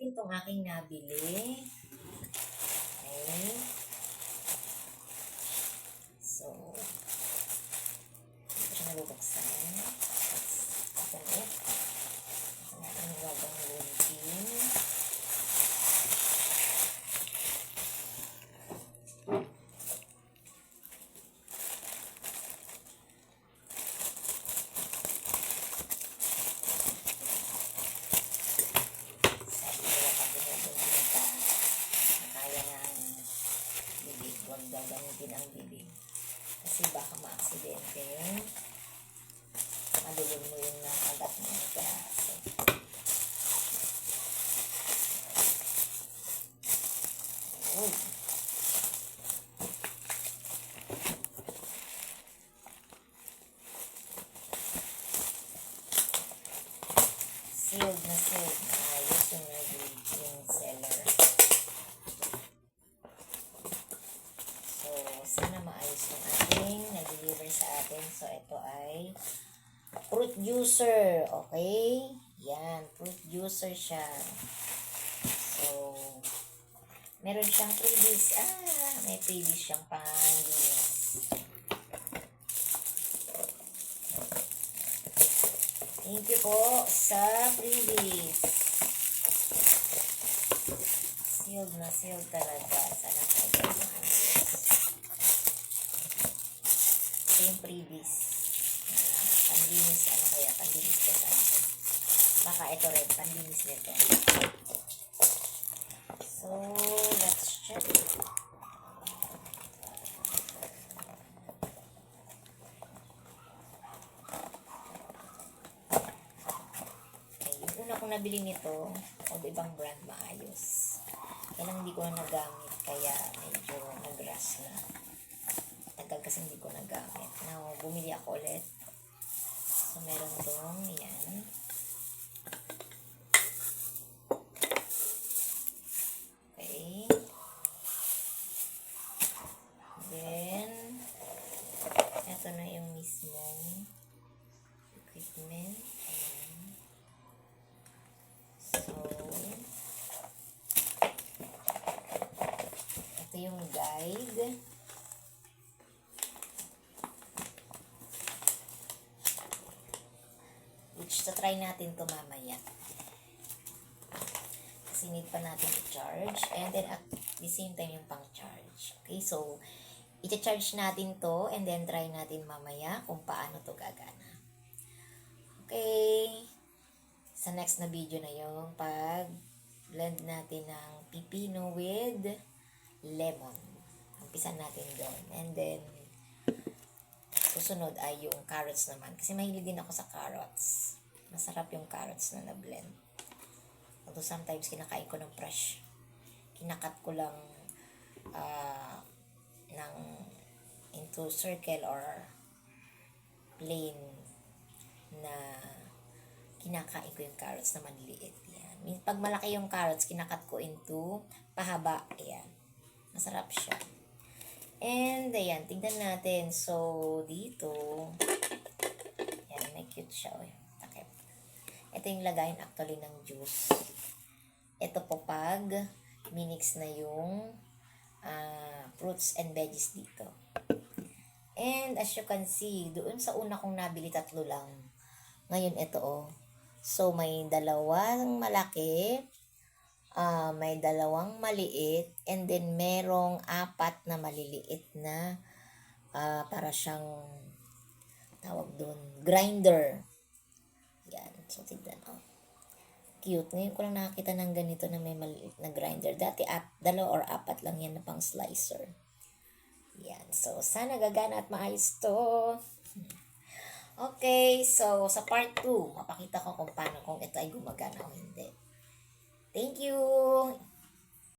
natin itong aking nabili. Okay. So, ito siya nabubuksan. Open it. Ito natin yung wagang lunching. Huwag daw gamitin ang bibig. Kasi baka ma-aksidente. Malulun mo yung nakagat mo ng peraso. Uy. Sealed na sealed. Ayos yung seller. Sana maayos yung ating nag-deliver sa atin. So, ito ay fruit juicer. Okay? Yan. Fruit juicer siya. So, meron siyang freebies. May freebies siyang panlinis. Thank you po sa freebies. Sealed na sealed talaga. Sana kayo maayos. Ito yung previous panlinis, panlinis ko sa ito. Baka ito rin, panlinis nito. So, let's check. Okay, yung una kong nabili nito, o ibang brand, maayos. Yan ang hindi ko na nagamit, kaya medyo nag-rust na. Tagal kasi hindi ko nagamit. Now, bumili ako ulit. So, meron dong yan. Okay. Then, eto na yung mismong equipment. Ayan. So, ito yung guide. So, try natin to mamaya. Kasi need pa natin i-charge. And then, at the same time, yung pang-charge. Okay, so, i-charge natin to and then try natin mamaya kung paano to gagana. Okay. Sa next na video na yung pag-blend natin ng pipino with lemon. Umpisan natin doon. And then, susunod ay yung carrots naman. Kasi mahilig din ako sa carrots. Masarap yung carrots na na-blend. Although sometimes kinakain ko ng fresh. Kinakat ko lang into circle or plain na kinakain ko yung carrots na maliliit. Yan. Pag malaki yung carrots, kinakat ko into pahaba. Yan. Masarap siya. And, ayan, tignan natin. So, dito, yan, may cute siya. Okay. Ito yung lagayin actually ng juice. Ito po pag minix na yung fruits and veggies dito. And, as you can see, doon sa una kong nabili, 3 lang. Ngayon, ito, So, may 2 malaki, may 2 maliit, and then merong 4 na maliliit na para siyang tawag doon, grinder. Yan. So, tignan. Cute. Ngayon ko lang nakakita ng ganito na may maliit na grinder. Dati 2 or 4 lang yan na pang slicer. Yan. So, sana gagana at maayos to. Okay. So, sa part 2, mapakita ko kung paano, kung ito ay gumagana o hindi. Thank you!